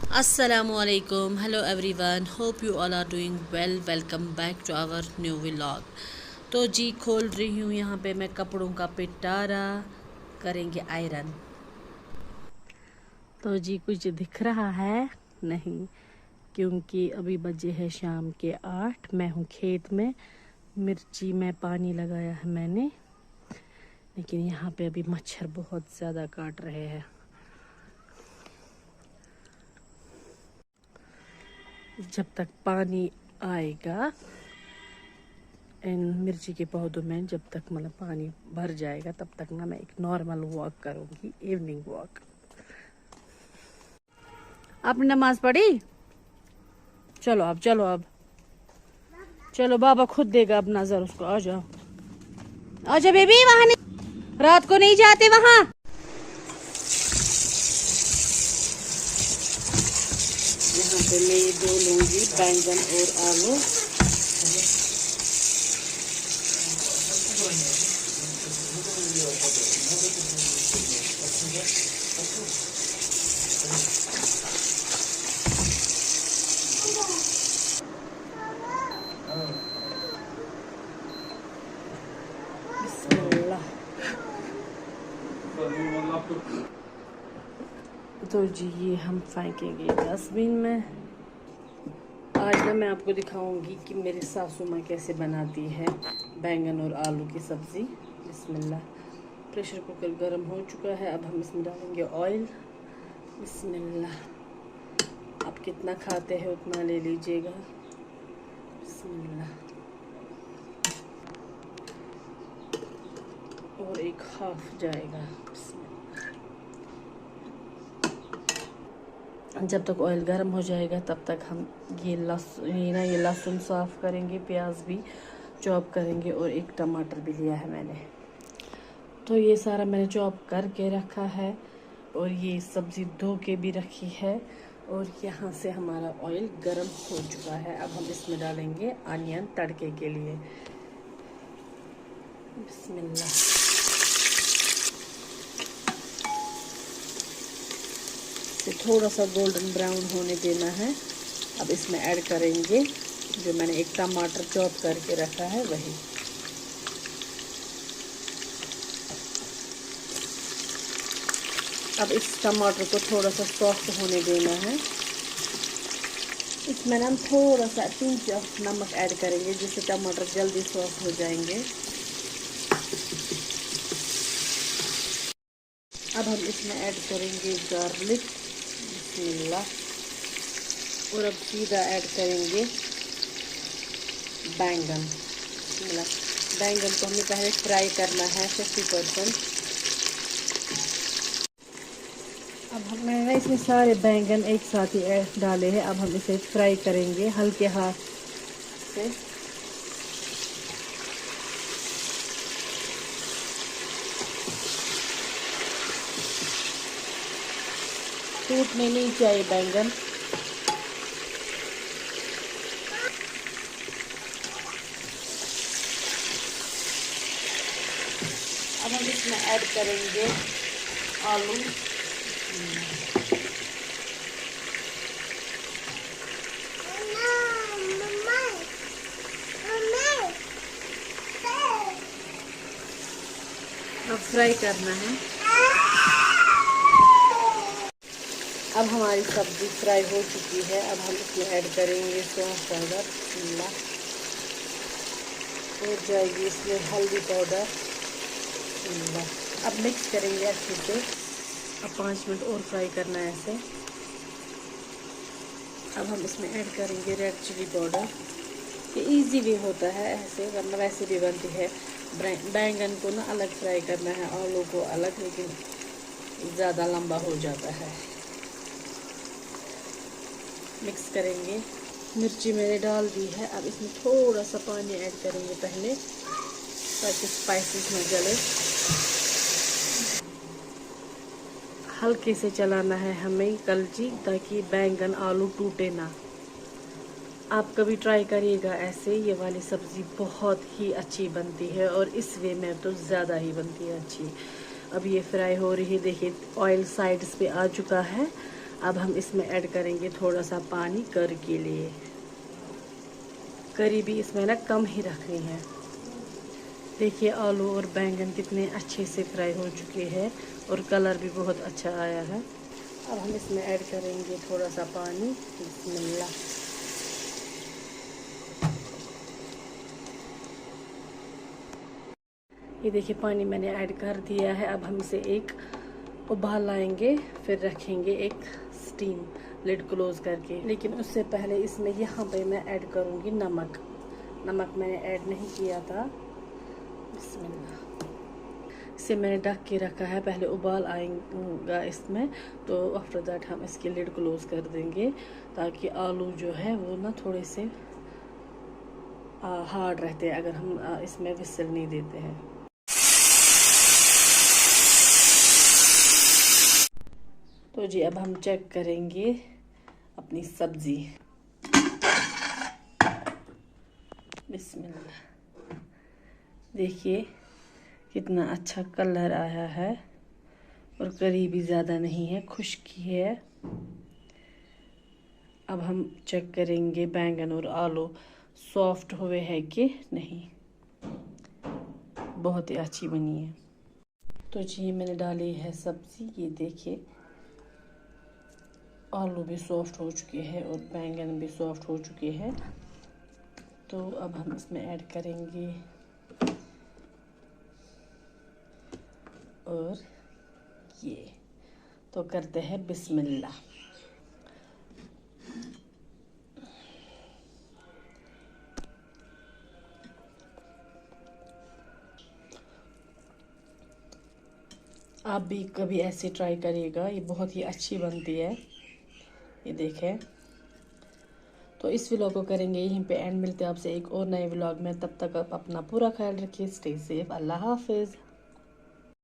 Assalamualaikum. Hello everyone. Hope you all are doing well. Welcome back to our new vlog. तो जी खोल रही हूँ यहाँ पे मैं कपड़ों का पिटारा, करेंगे आयरन। तो जी कुछ दिख रहा है नहीं, क्योंकि अभी बजे हैं शाम के 8। मैं हूँ खेत में, मिर्ची में पानी लगाया है मैंने, लेकिन यहाँ पे अभी मच्छर बहुत ज़्यादा काट रहे हैं। जब तक पानी आएगा इन मिर्ची के पौधों में, जब तक मतलब पानी भर जाएगा, तब तक ना मैं एक नॉर्मल वॉक करूँगी, इवनिंग वॉक। आपने नमाज पढ़ी? चलो अब, चलो बाबा खुद देगा अब नजर उसको। आ जाओ, आ जाओ बेबी, वहां नहीं, रात को नहीं जाते वहां। यहाँ पे मैं ये दो लूंगी, बैंगन और आलू। तो जी ये हम फेंकेंगे डस्टबिन में। आज ना मैं आपको दिखाऊंगी कि मेरी सासू माँ कैसे बनाती है बैंगन और आलू की सब्ज़ी। बिस्मिल्लाह। प्रेशर कुकर गर्म हो चुका है, अब हम इसमें डालेंगे ऑयल। बिस्मिल्लाह। आप कितना खाते हैं उतना ले लीजिएगा। बिस्मिल्लाह। और एक हाफ जाएगा। जब तक ऑयल गर्म हो जाएगा तब तक हम ये लहसुन साफ़ करेंगे, प्याज भी चॉप करेंगे और एक टमाटर भी लिया है मैंने। तो ये सारा मैंने चॉप करके रखा है और ये सब्ज़ी धो के भी रखी है। और यहाँ से हमारा ऑयल गर्म हो चुका है। अब हम इसमें डालेंगे अनियन तड़के के लिए। बिस्मिल्लाह। थोड़ा सा गोल्डन ब्राउन होने देना है। अब इसमें ऐड करेंगे जो मैंने एक टमाटर चॉप करके रखा है वही। अब इस टमाटर को थोड़ा सा सॉफ्ट होने देना है। इसमें हम थोड़ा सा पिंच ऑफ नमक ऐड करेंगे जिससे टमाटर जल्दी सॉफ्ट हो जाएंगे। अब हम इसमें ऐड करेंगे गार्लिक। बिस्मिल्लाह। और अब सीधा ऐड करेंगे बैंगन। बिस्मिल्लाह। बैंगन को हमें पहले फ्राई करना है 50%। अब मैंने इसमें सारे बैंगन एक साथ ही डाले हैं। अब हम इसे फ्राई करेंगे हल्के हाथ से। टूटने नहीं चाहिए बैंगन। अब हम इसमें ऐड करेंगे आलू। अब फ्राई करना है। अब हमारी सब्ज़ी फ्राई हो चुकी है। अब हम इसमें ऐड करेंगे सौंफ पाउडर। और जाएगी इसमें हल्दी पाउडर। अब मिक्स करेंगे अच्छे से। अब 5 मिनट और फ्राई करना है ऐसे। अब हम इसमें ऐड करेंगे रेड चिली पाउडर। ये इजी वे होता है ऐसे, वरना वैसे भी बनती है। बैंगन को ना अलग फ्राई करना है, आलू को अलग, लेकिन ज़्यादा लंबा हो जाता है। मिक्स करेंगे। मिर्ची मैंने डाल दी है। अब इसमें थोड़ा सा पानी ऐड करेंगे पहले, ताकि स्पाइसेस न जले। हल्के से चलाना है हमें कलची, ताकि बैंगन आलू टूटे ना। आप कभी ट्राई करिएगा ऐसे, ये वाली सब्ज़ी बहुत ही अच्छी बनती है और इस वे में तो ज़्यादा ही बनती है अच्छी। अब ये फ्राई हो रही है, देखिए ऑयल साइड्स पे आ चुका है। अब हम इसमें ऐड करेंगे थोड़ा सा पानी करी के लिए। करी भी इसमें ना कम ही रखनी है। देखिए आलू और बैंगन कितने अच्छे से फ्राई हो चुके हैं और कलर भी बहुत अच्छा आया है। अब हम इसमें ऐड करेंगे थोड़ा सा पानी। बिस्मिल्लाह। ये देखिए पानी मैंने ऐड कर दिया है। अब हम इसे एक उबाल लाएंगे, फिर रखेंगे एक स्टीम, लिड क्लोज करके। लेकिन उससे पहले इसमें यहाँ पे मैं ऐड करूँगी नमक। नमक मैंने ऐड नहीं किया था। बिस्मिल्लाह। इसे मैंने ढक के रखा है, पहले उबाल आएगा इसमें, तो आफ्टर दैट हम इसकी लिड क्लोज कर देंगे ताकि आलू जो है वो ना थोड़े से हार्ड रहते हैं अगर हम इसमें विसल नहीं देते हैं। तो जी अब हम चेक करेंगे अपनी सब्ज़ी। बिस्मिल्लाह। देखिए कितना अच्छा कलर आया है और करी भी ज़्यादा नहीं है, खुश्की है। अब हम चेक करेंगे बैंगन और आलू सॉफ्ट हुए हैं कि नहीं। बहुत ही अच्छी बनी है। तो जी मैंने डाली है सब्ज़ी। ये देखिए आलू भी सॉफ्ट हो चुके हैं और बैंगन भी सॉफ्ट हो चुके हैं। तो अब हम इसमें ऐड करेंगे और ये, तो करते हैं बिस्मिल्लाह। आप भी कभी ऐसे ट्राई करिएगा, ये बहुत ही अच्छी बनती है। ये देखें। तो इस व्लॉग को करेंगे यहीं पे एंड। मिलते हैं आपसे एक और नए व्लॉग में। तब तक आप अपना पूरा ख्याल रखिए। Stay safe. अल्लाह हाफिज़।